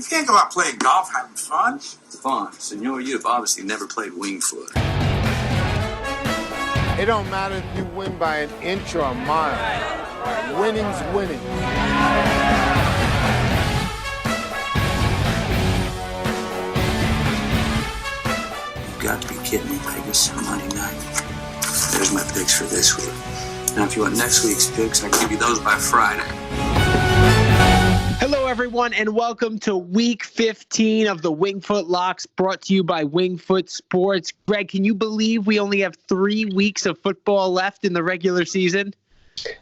You can't go out playing golf having fun. Fun. Senor, you've obviously never played Wingfoot. It don't matter if you win by an inch or a mile. Winning's winning. You've got to be kidding me, Vegas. Monday night. There's my picks for this week. Now, if you want next week's picks, I can give you those by Friday. Hello, everyone, and welcome to Week 15 of the Wingfoot Locks, brought to you by Wingfoot Sports. Greg, can you believe we only have 3 weeks of football left in the regular season?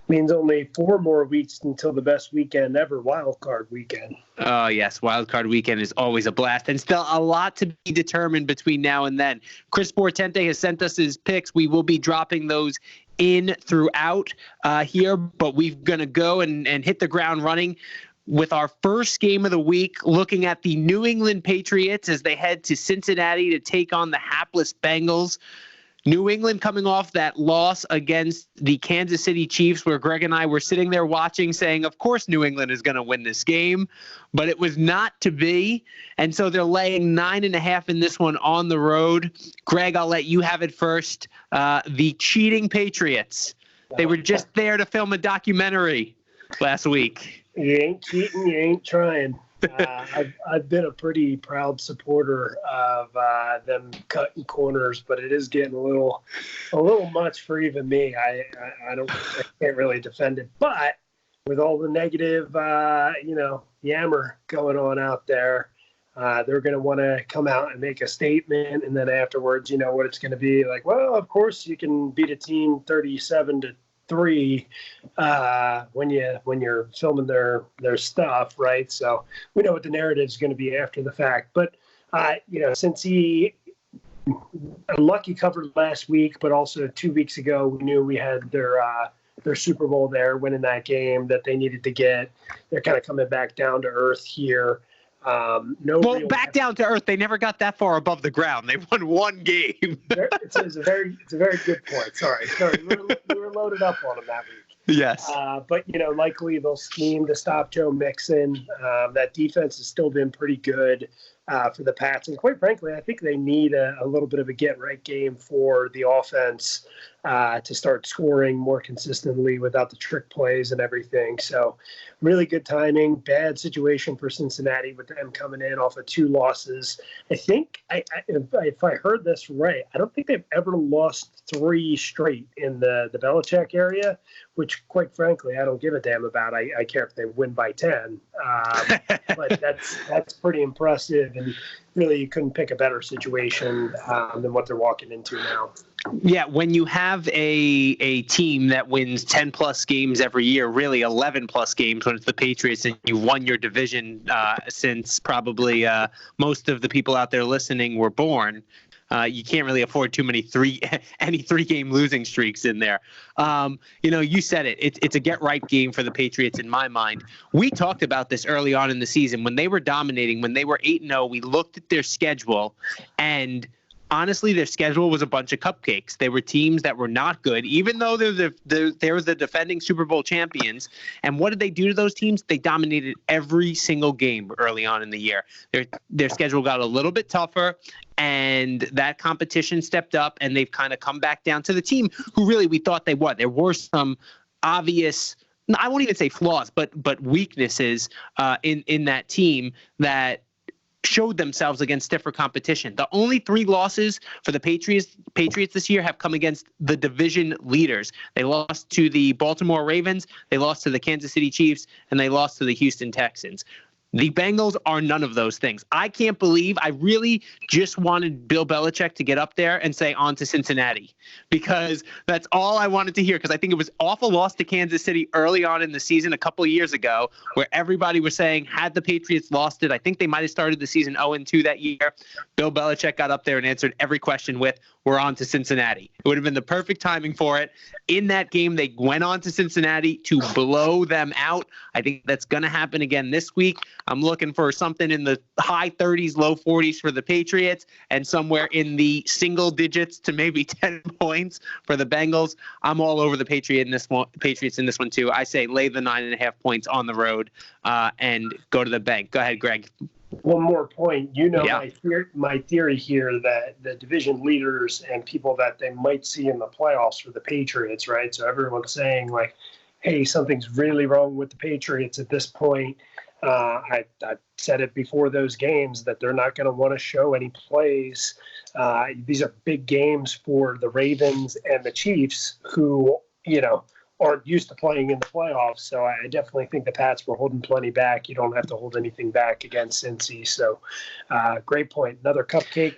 Means only 4 more weeks until the best weekend ever, Wild Card Weekend. Oh, yes. Wild Card Weekend is always a blast, and still a lot to be determined between now and then. Chris Portente has sent us his picks. We will be dropping those in throughout here, but we're going to go and hit the ground running with our first game of the week, looking at the New England Patriots as they head to Cincinnati to take on the hapless Bengals. New England coming off that loss against the Kansas City Chiefs, where Greg and I were sitting there watching saying, of course New England is going to win this game, but it was not to be. And so they're laying 9.5 in this one on the road. Greg, I'll let you have it first. The cheating Patriots. They were just there to film a documentary last week. You ain't cheating, you ain't trying. I've been a pretty proud supporter of them cutting corners, but it is getting a little much for even me. I can't really defend it. But with all the negative, yammer going on out there, they're going to want to come out and make a statement, and then afterwards, you know what it's going to be like. Well, of course you can beat a team 37-3 when you're filming their stuff, right? So we know what the narrative is going to be after the fact. But since he unlucky covered last week, but also 2 weeks ago, we knew we had their Super Bowl there, winning that game that they needed to get. They're kind of coming back down to earth here. Back down to earth. They never got that far above the ground. They won one game. It's a very good point. Sorry, we were loaded up on them that week. Yes. But likely they'll scheme to stop Joe Mixon. That defense has still been pretty good for the Pats, and quite frankly, I think they need a little bit of a get-right game for the offense to start scoring more consistently without the trick plays and everything. So really good timing. Bad situation for Cincinnati with them coming in off of 2 losses. I think, if I heard this right, I don't think they've ever lost 3 straight in the Belichick area, which quite frankly, I don't give a damn about. I care if they win by 10. But that's pretty impressive. And really, you couldn't pick a better situation than what they're walking into now. Yeah, when you have a team that wins 10-plus games every year, really 11-plus games when it's the Patriots, and you won your division since probably most of the people out there listening were born, you can't really afford too many three-game losing streaks in there. You said it. It's a get-right game for the Patriots in my mind. We talked about this early on in the season. When they were dominating, when they were 8-0, we looked at their schedule, and honestly, their schedule was a bunch of cupcakes. They were teams that were not good, even though they were the defending Super Bowl champions. And what did they do to those teams? They dominated every single game early on in the year. Their schedule got a little bit tougher, and that competition stepped up, and they've kind of come back down to the team who really we thought they would. There were some obvious, I won't even say flaws, but weaknesses in that team that showed themselves against stiffer competition. The only 3 losses for the Patriots this year have come against the division leaders. They lost to the Baltimore Ravens, they lost to the Kansas City Chiefs, and they lost to the Houston Texans. The Bengals are none of those things. I can't believe I really just wanted Bill Belichick to get up there and say on to Cincinnati, because that's all I wanted to hear, because I think it was awful loss to Kansas City early on in the season a couple of years ago, where everybody was saying had the Patriots lost it, I think they might have started the season 0-2 that year. Bill Belichick got up there and answered every question with, we're on to Cincinnati. It would have been the perfect timing for it. In that game, they went on to Cincinnati to blow them out. I think that's going to happen again this week. I'm looking for something in the high 30s, low 40s for the Patriots, and somewhere in the single digits to maybe 10 points for the Bengals. I'm all over the Patriots in this one too. I say lay the 9.5 points on the road and go to the bank. Go ahead, Greg. one more point. Yeah. My theory here that the division leaders and people that they might see in the playoffs for the Patriots, right? So everyone's saying like, hey, something's really wrong with the Patriots at this point. I said it before those games that they're not going to want to show any plays. These are big games for the Ravens and the Chiefs, who, aren't used to playing in the playoffs. So I definitely think the Pats were holding plenty back. You don't have to hold anything back against Cincy. So great point. Another cupcake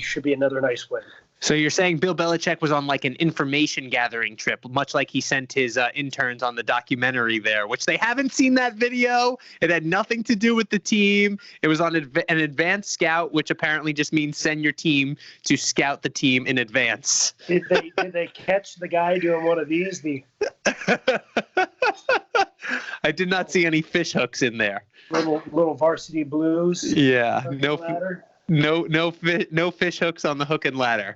should be another nice win. So you're saying Bill Belichick was on like an information gathering trip, much like he sent his interns on the documentary there, which they haven't seen that video. It had nothing to do with the team. It was on an advanced scout, which apparently just means send your team to scout the team in advance. Did they catch the guy doing one of these? I did not see any fish hooks in there. Little varsity blues. Yeah, no fish hooks on the hook and ladder.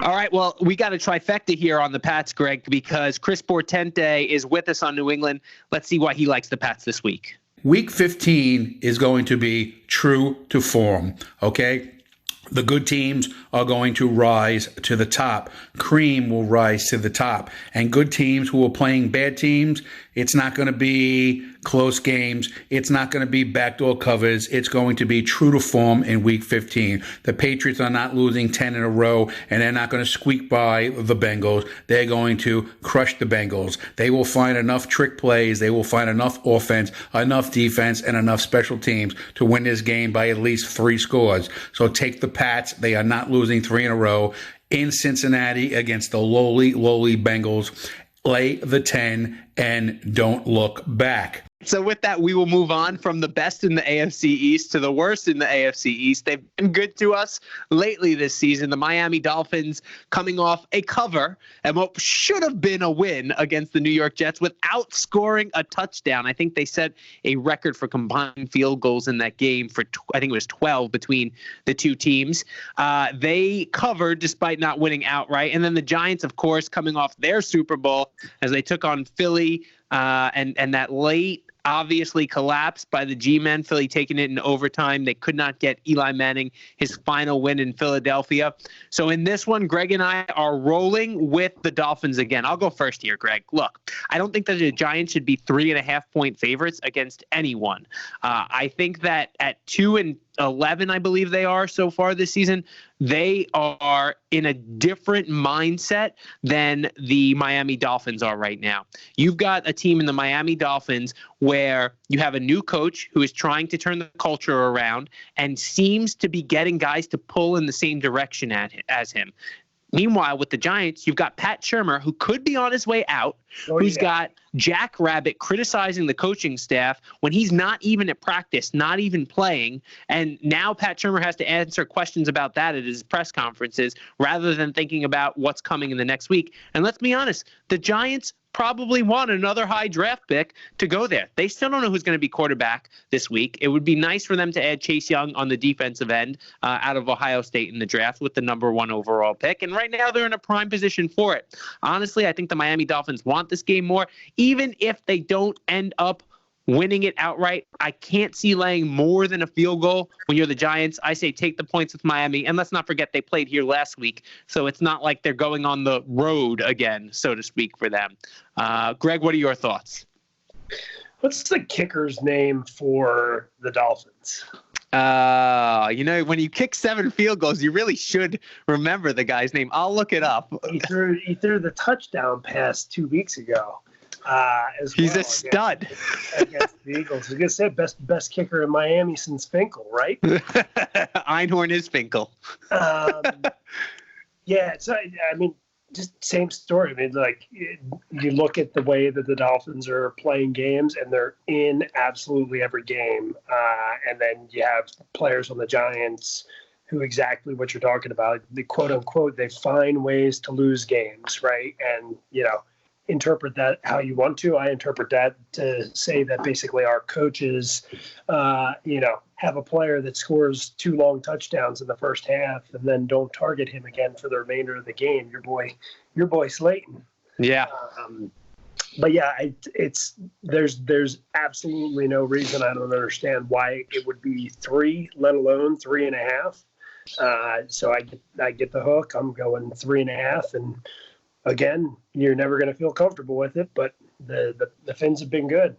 All right, well, we got a trifecta here on the Pats, Greg, because Chris Portente is with us on New England. Let's see why he likes the Pats this week. Week 15 is going to be true to form, okay? The good teams are going to rise to the top. Cream will rise to the top. And good teams who are playing bad teams, it's not going to be close games. It's not going to be backdoor covers. It's going to be true to form in Week 15. The Patriots are not losing 10 in a row, and they're not going to squeak by the Bengals. They're going to crush the Bengals. They will find enough trick plays. They will find enough offense, enough defense, and enough special teams to win this game by at least 3 scores. So take the Pats. They are not losing 3 in a row in Cincinnati against the lowly Bengals. Lay the 10 and don't look back. So with that, we will move on from the best in the AFC East to the worst in the AFC East. They've been good to us lately this season. The Miami Dolphins coming off a cover and what should have been a win against the New York Jets without scoring a touchdown. I think they set a record for combined field goals in that game for, I think it was 12 between the two teams. They covered despite not winning outright. And then the Giants, of course, coming off their Super Bowl as they took on Philly and that late obviously collapsed by the G-men, Philly taking it in overtime. They could not get Eli Manning his final win in Philadelphia. So in this one, Greg and I are rolling with the Dolphins again. I'll go first here, Greg. Look, I don't think that the Giants should be 3.5-point favorites against anyone. I think that at 2-11, I believe they are so far this season, they are in a different mindset than the Miami Dolphins are right now. You've got a team in the Miami Dolphins where you have a new coach who is trying to turn the culture around and seems to be getting guys to pull in the same direction as him. Meanwhile, with the Giants, you've got Pat Shurmur, who could be on his way out, who's got Jack Rabbit criticizing the coaching staff when he's not even at practice, not even playing. And now Pat Shurmur has to answer questions about that at his press conferences rather than thinking about what's coming in the next week. And let's be honest, the Giants probably want another high draft pick to go there. They still don't know who's going to be quarterback this week. It would be nice for them to add Chase Young on the defensive end out of Ohio State in the draft with the number 1 overall pick. And right now they're in a prime position for it. Honestly, I think the Miami Dolphins want this game more. Even if they don't end up winning it outright, I can't see laying more than a field goal when you're the Giants. I say take the points with Miami. And let's not forget they played here last week. So it's not like they're going on the road again, so to speak, for them. Greg, what are your thoughts? What's the kicker's name for the Dolphins? When you kick 7 field goals, you really should remember the guy's name. I'll look it up. He threw the touchdown pass 2 weeks ago. He's a stud against the Eagles. I was gonna say best kicker in Miami since Finkel, right? Einhorn is Finkel. Yeah, so I mean, just same story. I mean, like you look at the way that the Dolphins are playing games, and they're in absolutely every game. And then you have players on the Giants who exactly what you're talking about. The quote unquote, they find ways to lose games, right? And interpret that how you want to. I interpret that to say that basically our coaches, have a player that scores 2 long touchdowns in the first half and then don't target him again for the remainder of the game. Your boy Slayton. Yeah. But yeah, there's absolutely no reason. I don't understand why it would be 3, let alone 3.5. So I get the hook. I'm going 3.5, and again, you're never going to feel comfortable with it, but the Finns have been good.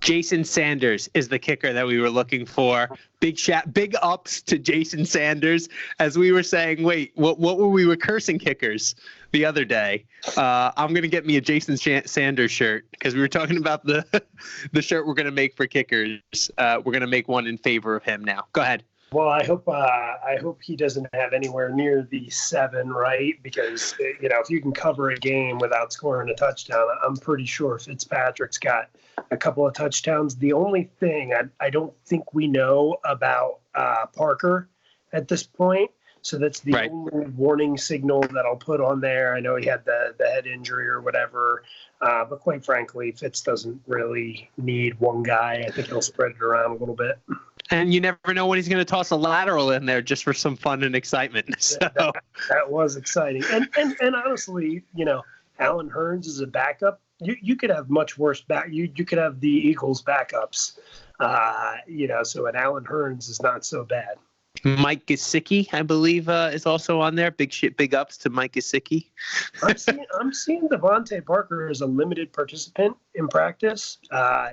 Jason Sanders is the kicker that we were looking for. Big ups to Jason Sanders. As we were saying, wait, what were we cursing kickers the other day? I'm going to get me a Jason Sanders shirt because we were talking about the shirt we're going to make for kickers. We're going to make one in favor of him now. Go ahead. Well, I hope he doesn't have anywhere near the 7, right? Because, if you can cover a game without scoring a touchdown, I'm pretty sure Fitzpatrick's got a couple of touchdowns. The only thing I don't think we know about Parker at this point. So that's the only warning signal that I'll put on there. I know he had the head injury or whatever, but quite frankly, Fitz doesn't really need one guy. I think he'll spread it around a little bit. And you never know when he's going to toss a lateral in there just for some fun and excitement. So that was exciting. And honestly, Alan Hearns is a backup. You could have much worse you could have the Eagles backups. So an Alan Hearns is not so bad. Mike Gesicki, I believe, is also on there. Big ups to Mike Gesicki. I'm seeing Devontae Parker as a limited participant in practice.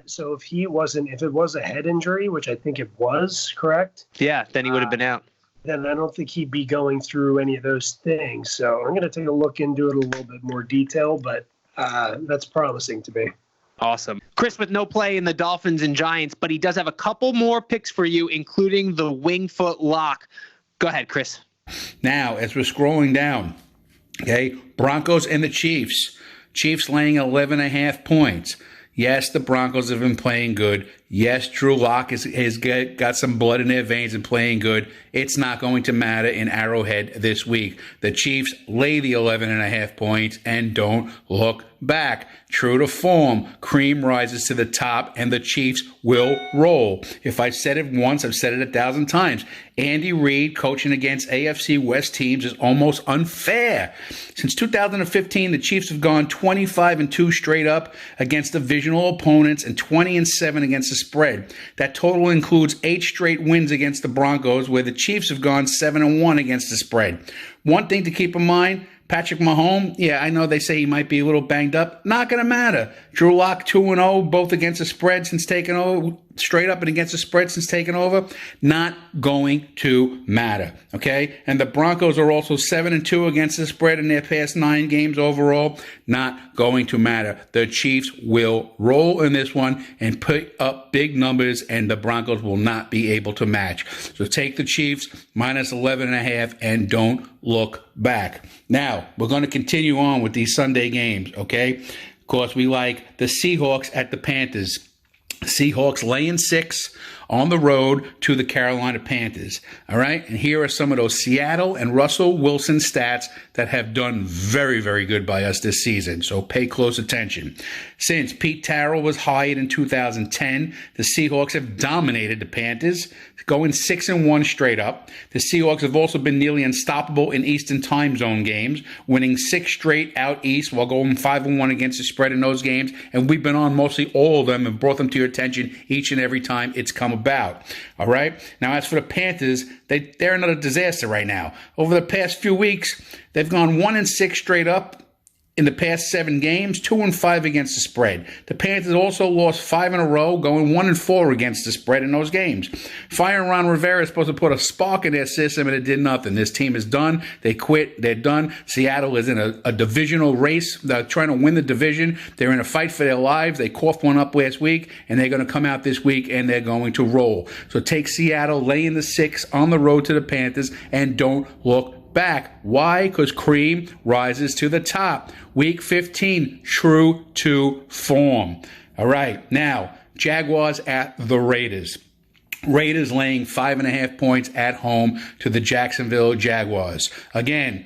So if it was a head injury, which I think it was, correct? Yeah, then he would have been out. Then I don't think he'd be going through any of those things. So I'm going to take a look into it a little bit more detail, but that's promising to me. Awesome. Chris with no play in the Dolphins and Giants, but he does have a couple more picks for you, including the Wingfoot lock. Go ahead, Chris. Now, as we're scrolling down, okay, Broncos and the Chiefs. Chiefs laying 11.5 points. Yes, the Broncos have been playing good. Yes, Drew Lock has got some blood in their veins and playing good. It's not going to matter in Arrowhead this week. The Chiefs lay the 11.5 points and don't look back. True to form, cream rises to the top and the Chiefs will roll. If I said it once, I've said it 1,000 times. Andy Reid coaching against AFC West teams is almost unfair. Since 2015, the Chiefs have gone 25-2 straight up against divisional opponents and 20-7 against the spread. That total includes 8 straight wins against the Broncos, where the Chiefs have gone 7-1 against the spread. One thing to keep in mind, Patrick Mahomes, yeah, I know they say he might be a little banged up. Not going to matter. Drew Lock 2-0, both against the spread since taking over, straight up and against the spread since taking over. Not going to matter, okay? And the Broncos are also 7-2 against the spread in their past 9 games overall. Not going to matter. The Chiefs will roll in this one and put up big numbers, and the Broncos will not be able to match. So take the Chiefs minus 11.5 and don't look back. Now, we're going to continue on with these Sunday games, okay? Of course, we like the Seahawks at the Panthers. Seahawks laying 6 on the road to the Carolina Panthers. All right? And here are some of those Seattle and Russell Wilson stats that have done very, very good by us this season. So pay close attention. Since Pete Carroll was hired in 2010, the Seahawks have dominated the Panthers, going 6-1 straight up. The Seahawks have also been nearly unstoppable in Eastern Time Zone games, winning 6 straight out east while going 5-1 against the spread in those games. And we've been on mostly all of them and brought them to your attention each and every time it's come about. All right? Now, as for the Panthers, they're another disaster right now. Over the past few weeks, they've gone 1-6 straight up in the past 7 games, 2-5 against the spread. The Panthers also lost 5 in a row, going 1-4 against the spread in those games. Firing Ron Rivera is supposed to put a spark in their system, and it did nothing. This team is done. They quit. They're done. Seattle is in a divisional race. They're trying to win the division. They're in a fight for their lives. They coughed one up last week, and they're going to come out this week, and they're going to roll. So take Seattle, lay in the 6 on the road to the Panthers, and don't look back. Why? Because cream rises to the top. Week 15, true to form. All right. Now, Jaguars at the Raiders. Raiders laying 5.5 points at home to the Jacksonville Jaguars. Again,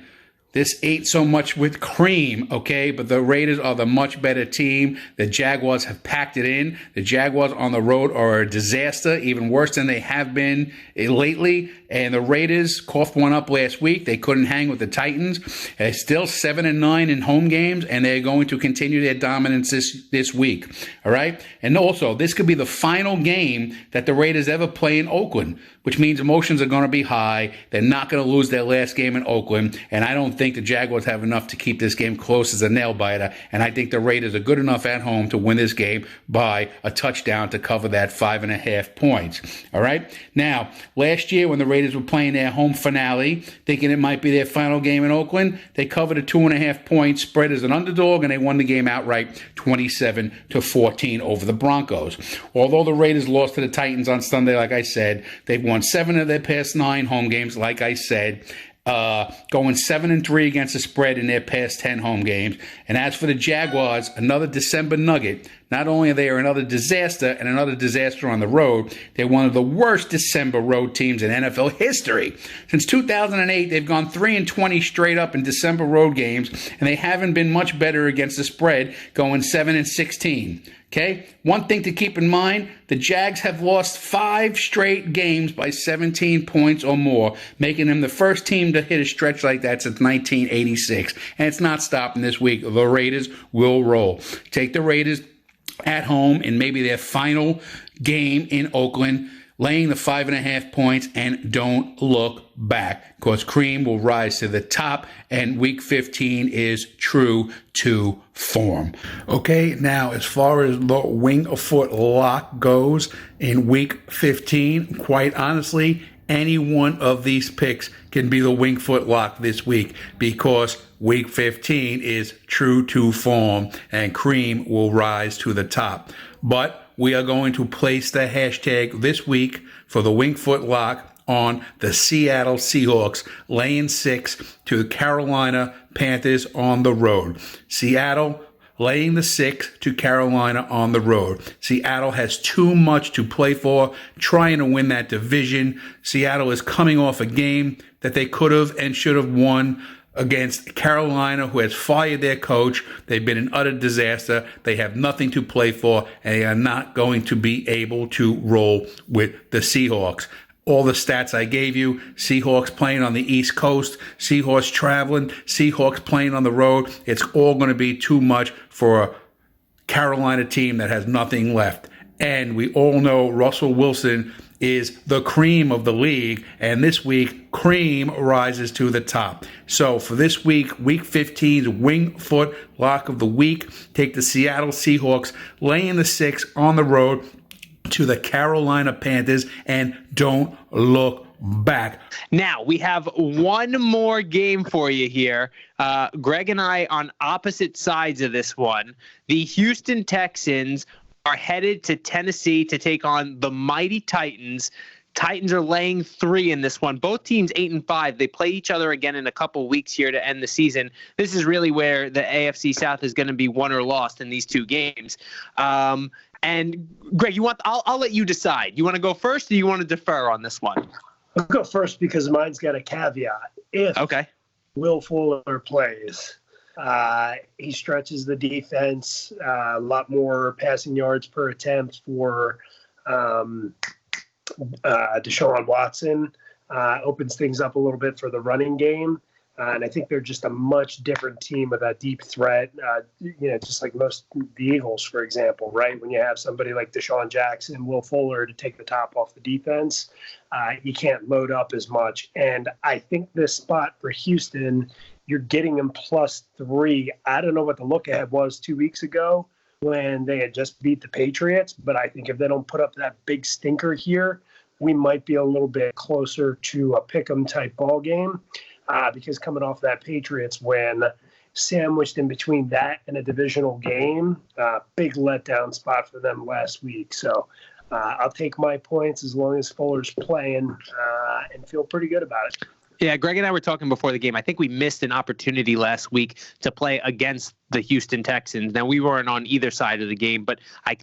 this ain't so much with cream, okay? But the Raiders are the much better team. The Jaguars have packed it in. The Jaguars on the road are a disaster, even worse than they have been lately. And the Raiders coughed one up last week. They couldn't hang with the Titans. They're still 7-9 in home games, and they're going to continue their dominance this week, all right? And also, this could be the final game that the Raiders ever play in Oakland, which means emotions are going to be high. They're not going to lose their last game in Oakland, and I don't think the Jaguars have enough to keep this game close as a nail-biter, and I think the Raiders are good enough at home to win this game by a touchdown to cover that 5.5 points, all right? Now, last year when the Raiders were playing their home finale, thinking it might be their final game in Oakland, they covered a 2.5-point spread as an underdog, and they won the game outright 27-14 over the Broncos. Although the Raiders lost to the Titans on Sunday, like I said, they've won 7 of their past 9 home games, like I said, going 7-3 against the spread in their past 10 home games. And as for the Jaguars, another December nugget. Not only are they another disaster and another disaster on the road, they're one of the worst December road teams in NFL history. Since 2008, they've gone 3-20 straight up in December road games, and they haven't been much better against the spread, going 7-16. Okay? One thing to keep in mind, the Jags have lost 5 straight games by 17 points or more, making them the first team to hit a stretch like that since 1986. And it's not stopping this week. The Raiders will roll. Take the Raiders at home in maybe their final game in Oakland, laying the 5.5 points, and don't look back, because cream will rise to the top, and week 15 is true to form. Okay, now as far as the Wingfoot lock goes in week 15, quite honestly, any one of these picks can be the Wingfoot lock this week, because week 15 is true to form and cream will rise to the top. But we are going to place the hashtag this week for the Wingfoot lock on the Seattle Seahawks, laying 6 to the Carolina Panthers on the road. Seattle laying the 6 to Carolina on the road. Seattle has too much to play for, trying to win that division. Seattle is coming off a game that they could have and should have won against Carolina, who has fired their coach. They've been an utter disaster. They have nothing to play for, and they are not going to be able to roll with the Seahawks. All the stats I gave you, Seahawks playing on the East Coast, Seahawks traveling, Seahawks playing on the road, it's all going to be too much for a Carolina team that has nothing left. And we all know Russell Wilson is the cream of the league, and this week, cream rises to the top. So for this week, week 15's Wingfoot lock of the week, take the Seattle Seahawks laying the 6 on the road to the Carolina Panthers, and don't look back. Now, we have one more game for you here. Greg and I on opposite sides of this one. The Houston Texans are headed to Tennessee to take on the mighty Titans. Titans are laying 3 in this one. Both teams 8-5. They play each other again in a couple weeks here to end the season. This is really where the AFC South is going to be won or lost in these 2 games. And Greg, I'll let you decide. You want to go first, or you want to defer on this one? I'll go first because mine's got a caveat. If Will Fuller plays, he stretches the defense, a lot more passing yards per attempt for Deshaun Watson, opens things up a little bit for the running game. And I think they're just a much different team with that deep threat, just like most the Eagles, for example, right? When you have somebody like Deshaun Jackson, Will Fuller to take the top off the defense, you can't load up as much. And I think this spot for Houston, you're getting them +3. I don't know what the look ahead was 2 weeks ago when they had just beat the Patriots, but I think if they don't put up that big stinker here, we might be a little bit closer to a pick'em type ball game. Because coming off that Patriots win, sandwiched in between that and a divisional game, big letdown spot for them last week. So I'll take my points as long as Fuller's playing and feel pretty good about it. Yeah, Greg and I were talking before the game. I think we missed an opportunity last week to play against the Houston Texans. Now, we weren't on either side of the game, but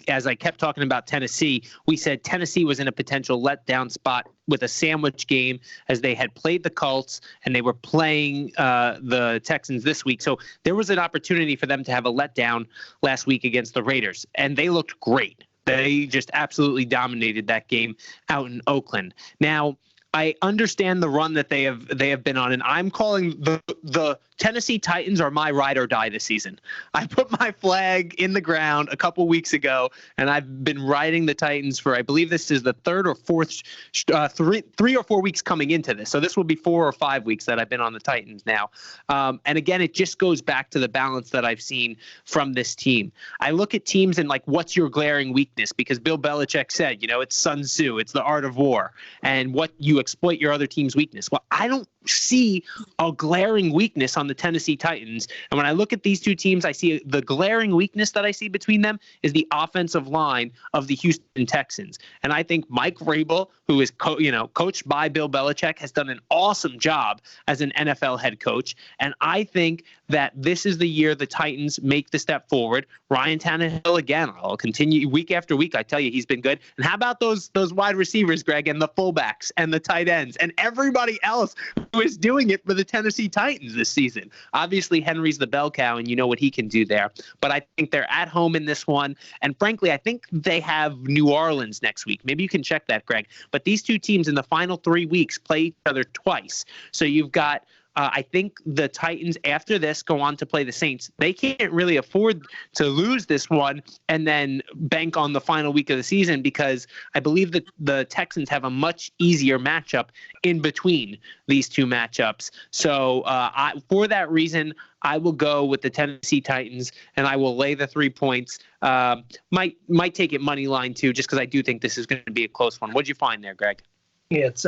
as I kept talking about Tennessee, we said Tennessee was in a potential letdown spot with a sandwich game as they had played the Colts and they were playing the Texans this week. So there was an opportunity for them to have a letdown last week against the Raiders, and they looked great. They just absolutely dominated that game out in Oakland. Now, I understand the run that they have been on, and I'm calling the Tennessee Titans are my ride or die this season. I put my flag in the ground a couple weeks ago, and I've been riding the Titans for, I believe this is the third or fourth, 3 or 4 weeks coming into this. So this will be 4 or 5 weeks that I've been on the Titans now. And again, it just goes back to the balance that I've seen from this team. I look at teams and like, what's your glaring weakness? Because Bill Belichick said, it's Sun Tzu, it's the art of war, and what you exploit your other team's weakness. Well, I don't see a glaring weakness on the Tennessee Titans. And when I look at these two teams, I see the glaring weakness that I see between them is the offensive line of the Houston Texans. And I think Mike Vrabel, who is coached by Bill Belichick, has done an awesome job as an NFL head coach. And I think that this is the year the Titans make the step forward. Ryan Tannehill, again, I'll continue week after week. I tell you, he's been good. And how about those wide receivers, Greg, and the fullbacks and the tight ends and everybody else who is doing it for the Tennessee Titans this season? Obviously, Henry's the bell cow, and you know what he can do there. But I think they're at home in this one. And frankly, I think they have New Orleans next week. Maybe you can check that, Greg. But these two teams in the final 3 weeks play each other twice. So you've got I think the Titans, after this, go on to play the Saints. They can't really afford to lose this one and then bank on the final week of the season, because I believe that the Texans have a much easier matchup in between these two matchups. So for that reason, I will go with the Tennessee Titans, and I will lay the 3 points. Might take it money line too, just because I do think this is going to be a close one. What'd you find there, Greg? It's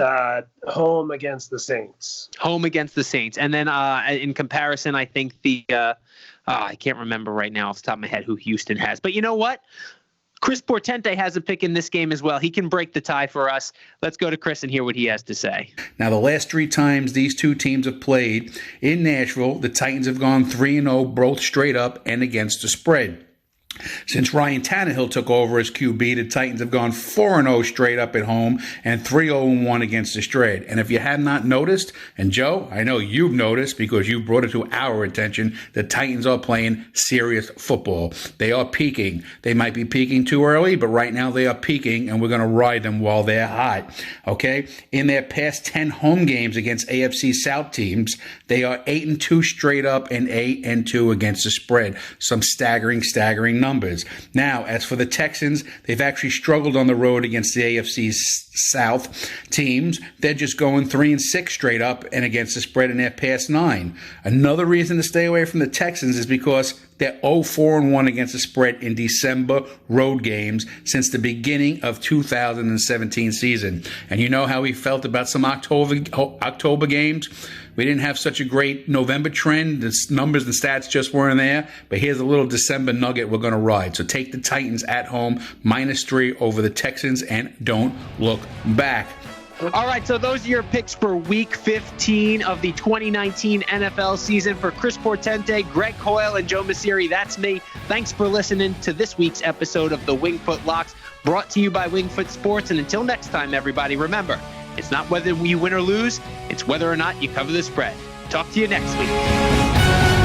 home against the Saints. Home against the Saints. And then in comparison, I think I can't remember right now off the top of my head who Houston has. But you know what? Chris Portente has a pick in this game as well. He can break the tie for us. Let's go to Chris and hear what he has to say. Now, the last 3 times these two teams have played in Nashville, the Titans have gone 3-0, both straight up and against the spread. Since Ryan Tannehill took over as QB, the Titans have gone 4-0 straight up at home and 3-0-1 against the spread. And if you have not noticed, and Joe, I know you've noticed because you brought it to our attention, the Titans are playing serious football. They are peaking. They might be peaking too early, but right now they are peaking, and we're going to ride them while they're hot. Okay? In their past 10 home games against AFC South teams, they are 8-2 straight up and 8-2 against the spread. Some staggering numbers. Now, as for the Texans, they've actually struggled on the road against the AFC South teams. They're just going 3-6 straight up and against the spread in their past 9. Another reason to stay away from the Texans is because they're 0-4-1 against the spread in December road games since the beginning of 2017 season. And you know how we felt about some October games? We didn't have such a great November trend. The numbers and stats just weren't there. But here's a little December nugget we're going to ride. So take the Titans at home, -3 over the Texans, and don't look back. All right, so those are your picks for Week 15 of the 2019 NFL season. For Chris Portente, Greg Coyle, and Joe Messeri, that's me. Thanks for listening to this week's episode of the Wingfoot Locks, brought to you by Wingfoot Sports. And until next time, everybody, remember, it's not whether you win or lose, it's whether or not you cover the spread. Talk to you next week.